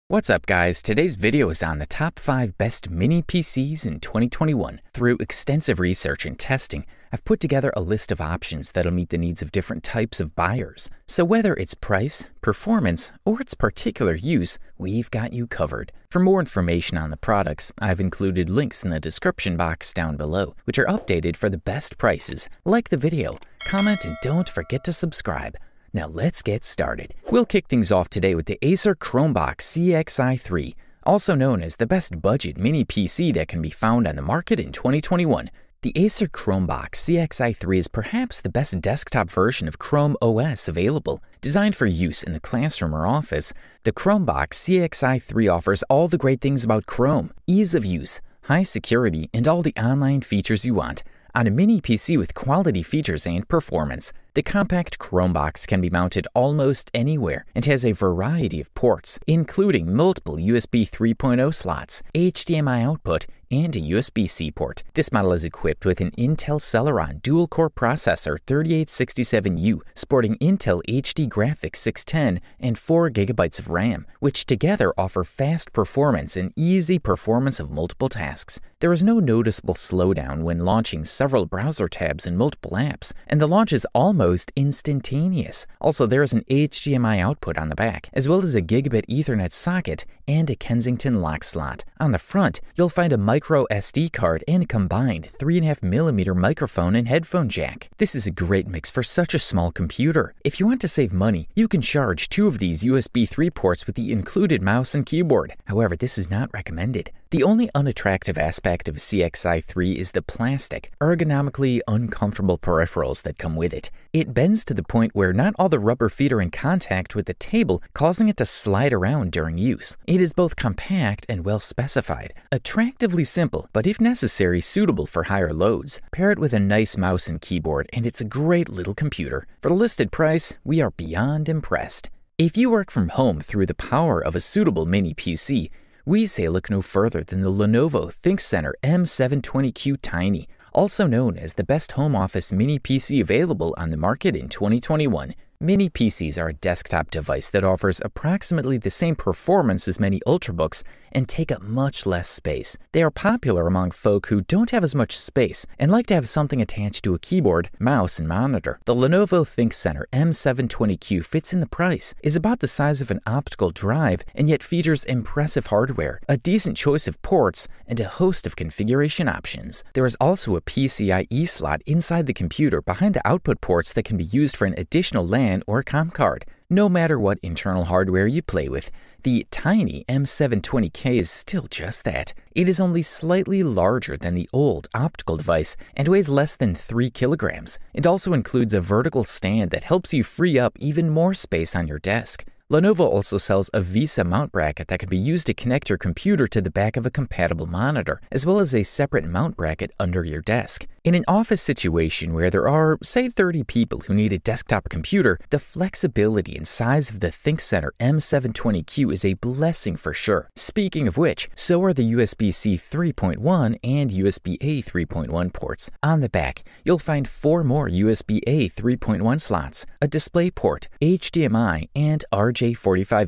What's up guys, today's video is on the top 5 best mini PCs in 2021. Through extensive research and testing, I've put together a list of options that'll meet the needs of different types of buyers. So whether it's price, performance, or its particular use, we've got you covered. For more information on the products, I've included links in the description box down below, which are updated for the best prices. Like the video, comment, and don't forget to subscribe. Now let's get started. We'll kick things off today with the Acer Chromebox CXI3, also known as the best budget mini PC that can be found on the market in 2021. The Acer Chromebox CXI3 is perhaps the best desktop version of Chrome OS available. Designed for use in the classroom or office, the Chromebox CXI3 offers all the great things about Chrome: ease of use, high security, and all the online features you want on a mini PC with quality features and performance. The compact Chromebox can be mounted almost anywhere and has a variety of ports, including multiple USB 3.0 slots, HDMI output, and a USB-C port. This model is equipped with an Intel Celeron dual-core processor 3867U, sporting Intel HD Graphics 610 and 4 GB of RAM, which together offer fast performance and easy performance of multiple tasks. There is no noticeable slowdown when launching several browser tabs and multiple apps, and the launch is almost instantaneous. Also, there is an HDMI output on the back, as well as a gigabit Ethernet socket and a Kensington lock slot. On the front, you'll find a micro SD card and a combined 3.5mm microphone and headphone jack. This is a great mix for such a small computer. If you want to save money, you can charge 2 of these USB 3 ports with the included mouse and keyboard. However, this is not recommended. The only unattractive aspect of CXI3 is the plastic, ergonomically uncomfortable peripherals that come with it. It bends to the point where not all the rubber feet are in contact with the table, causing it to slide around during use. It is both compact and well specified, attractively simple, but if necessary, suitable for higher loads. Pair it with a nice mouse and keyboard, and it's a great little computer. For the listed price, we are beyond impressed. If you work from home through the power of a suitable mini PC, we say look no further than the Lenovo ThinkCentre M720q Tiny, also known as the best home office mini PC available on the market in 2021. Mini PCs are a desktop device that offers approximately the same performance as many Ultrabooks and take up much less space. They are popular among folk who don't have as much space and like to have something attached to a keyboard, mouse, and monitor. The Lenovo ThinkCentre M720q fits in the price, is about the size of an optical drive, and yet features impressive hardware, a decent choice of ports, and a host of configuration options. There is also a PCIe slot inside the computer behind the output ports that can be used for an additional LAN or COM card. No matter what internal hardware you play with, the Tiny M720K is still just that. It is only slightly larger than the old optical device and weighs less than 3 kilograms. It also includes a vertical stand that helps you free up even more space on your desk. Lenovo also sells a VESA mount bracket that can be used to connect your computer to the back of a compatible monitor, as well as a separate mount bracket under your desk. In an office situation where there are, say, 30 people who need a desktop computer, the flexibility and size of the ThinkCentre M720q is a blessing for sure. Speaking of which, so are the USB-C 3.1 and USB-A 3.1 ports. On the back, you'll find 4 more USB-A 3.1 slots, a display port, HDMI, and RJ45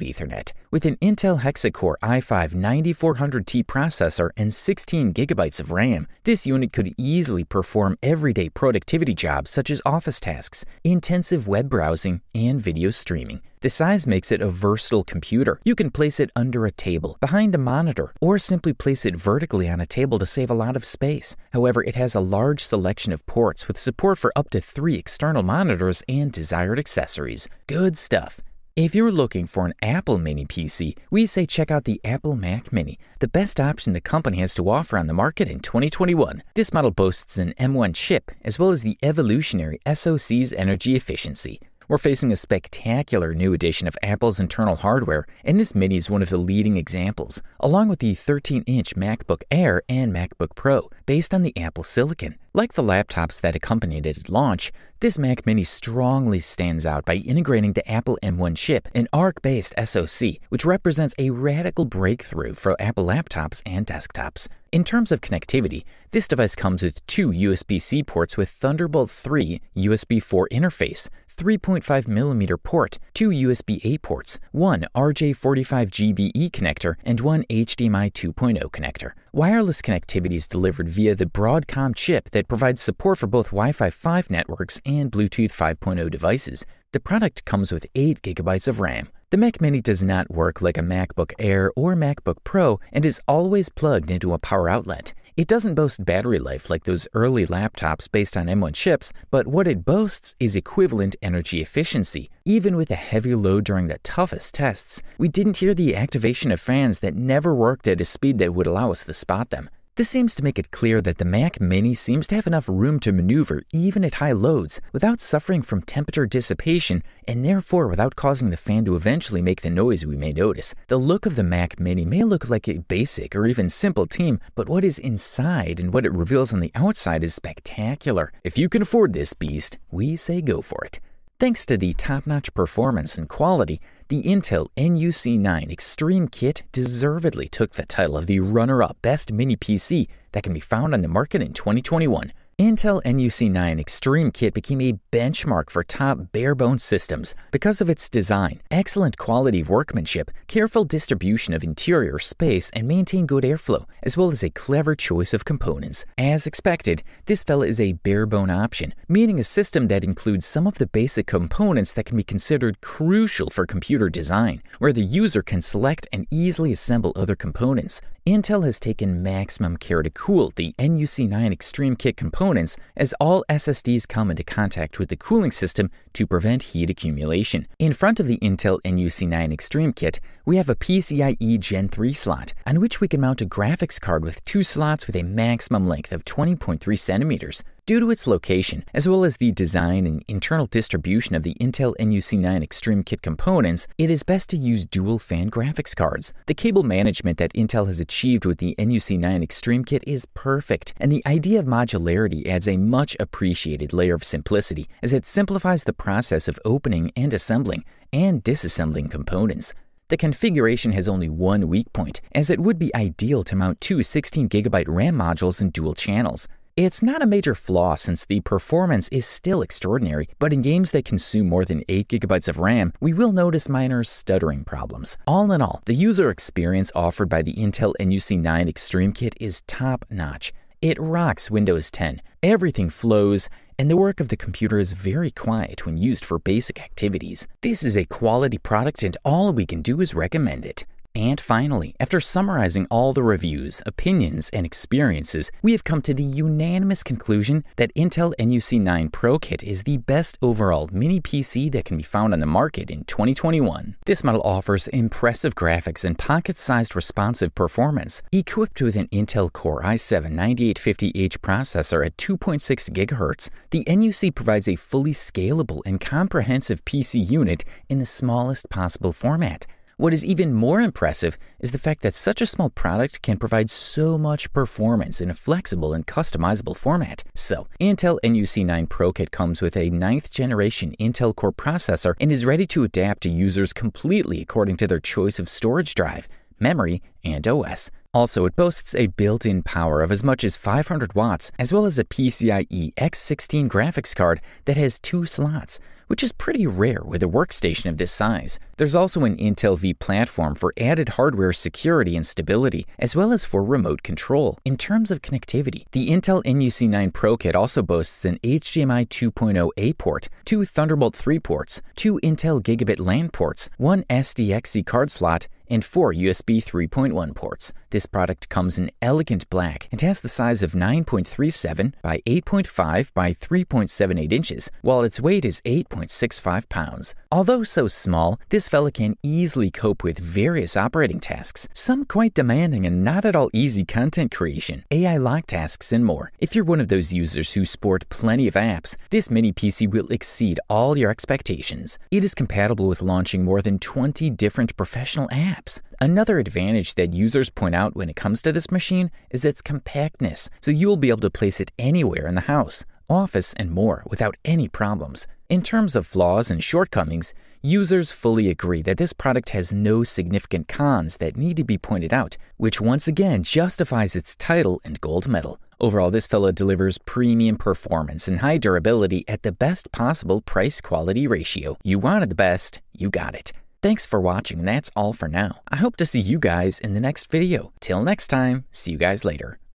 Ethernet. With an Intel Hexa-Core i5 9400T processor and 16 GB of RAM, this unit could easily perform everyday productivity jobs such as office tasks, intensive web browsing, and video streaming. The size makes it a versatile computer. You can place it under a table, behind a monitor, or simply place it vertically on a table to save a lot of space. However, it has a large selection of ports with support for up to 3 external monitors and desired accessories. Good stuff. If you're looking for an Apple mini PC, we say check out the Apple Mac Mini, the best option the company has to offer on the market in 2021. This model boasts an M1 chip, as well as the evolutionary SoC's energy efficiency. We're facing a spectacular new edition of Apple's internal hardware, and this Mini is one of the leading examples, along with the 13-inch MacBook Air and MacBook Pro, based on the Apple Silicon. Like the laptops that accompanied it at launch, this Mac Mini strongly stands out by integrating the Apple M1 chip, an ARC-based SoC, which represents a radical breakthrough for Apple laptops and desktops. In terms of connectivity, this device comes with 2 USB-C ports with Thunderbolt 3 USB 4 interface, 3.5mm port, 2 USB-A ports, 1 RJ45GBE connector, and 1 HDMI 2.0 connector. Wireless connectivity is delivered via the Broadcom chip that provides support for both Wi-Fi 5 networks and Bluetooth 5.0 devices. The product comes with 8 GB of RAM. The Mac Mini does not work like a MacBook Air or MacBook Pro and is always plugged into a power outlet. It doesn't boast battery life like those early laptops based on M1 chips, but what it boasts is equivalent energy efficiency. Even with a heavy load during the toughest tests, we didn't hear the activation of fans that never worked at a speed that would allow us to spot them. This seems to make it clear that the Mac Mini seems to have enough room to maneuver even at high loads without suffering from temperature dissipation and therefore without causing the fan to eventually make the noise we may notice. The look of the Mac Mini may look like a basic or even simple team, but what is inside and what it reveals on the outside is spectacular. If you can afford this beast, we say go for it. Thanks to the top-notch performance and quality, the Intel NUC9 Extreme Kit deservedly took the title of the runner-up Best Mini PC that can be found on the market in 2021. Intel NUC9 Extreme Kit became a benchmark for top bare-bones systems because of its design, excellent quality of workmanship, careful distribution of interior space, and maintained good airflow, as well as a clever choice of components. As expected, this fella is a bare-bone option, meaning a system that includes some of the basic components that can be considered crucial for computer design, where the user can select and easily assemble other components. Intel has taken maximum care to cool the NUC9 Extreme Kit components, as all SSDs come into contact with the cooling system to prevent heat accumulation. In front of the Intel NUC9 Extreme Kit, we have a PCIe Gen 3 slot, on which we can mount a graphics card with 2 slots with a maximum length of 20.3 centimeters. Due to its location, as well as the design and internal distribution of the Intel NUC9 Extreme Kit components, it is best to use dual-fan graphics cards. The cable management that Intel has achieved with the NUC9 Extreme Kit is perfect, and the idea of modularity adds a much-appreciated layer of simplicity, as it simplifies the process of opening and assembling and disassembling components. The configuration has only one weak point, as it would be ideal to mount 2 16GB RAM modules in dual channels. It's not a major flaw since the performance is still extraordinary, but in games that consume more than 8GB of RAM, we will notice minor stuttering problems. All in all, the user experience offered by the Intel NUC9 Extreme Kit is top-notch. It rocks Windows 10, everything flows, and the work of the computer is very quiet when used for basic activities. This is a quality product and all we can do is recommend it. And finally, after summarizing all the reviews, opinions, and experiences, we have come to the unanimous conclusion that Intel NUC9 Pro Kit is the best overall mini PC that can be found on the market in 2021. This model offers impressive graphics and pocket-sized responsive performance. Equipped with an Intel Core i7-9850H processor at 2.6 GHz, the NUC provides a fully scalable and comprehensive PC unit in the smallest possible format. What is even more impressive is the fact that such a small product can provide so much performance in a flexible and customizable format. So, Intel NUC9 Pro Kit comes with a 9th generation Intel Core processor and is ready to adapt to users completely according to their choice of storage drive, memory, and OS. Also, it boasts a built-in power of as much as 500 watts, as well as a PCIe X16 graphics card that has 2 slots, which is pretty rare with a workstation of this size. There's also an Intel V platform for added hardware security and stability, as well as for remote control. In terms of connectivity, the Intel NUC9 Pro Kit also boasts an HDMI 2.0A port, 2 Thunderbolt 3 ports, 2 Intel Gigabit LAN ports, 1 SDXC card slot, and 4 USB 3.1 ports. This product comes in elegant black and has the size of 9.37 by 8.5 by 3.78 inches, while its weight is 8.65 pounds. Although so small, this fella can easily cope with various operating tasks, some quite demanding and not at all easy content creation, AI lock tasks, and more. If you're one of those users who sport plenty of apps, this mini PC will exceed all your expectations. It is compatible with launching more than 20 different professional apps. apps. Another advantage that users point out when it comes to this machine is its compactness, so you'll be able to place it anywhere in the house, office, and more without any problems. In terms of flaws and shortcomings, users fully agree that this product has no significant cons that need to be pointed out, which once again justifies its title and gold medal. Overall, this fella delivers premium performance and high durability at the best possible price-quality ratio. You wanted the best, you got it. Thanks for watching, and that's all for now. I hope to see you guys in the next video. Till next time, see you guys later.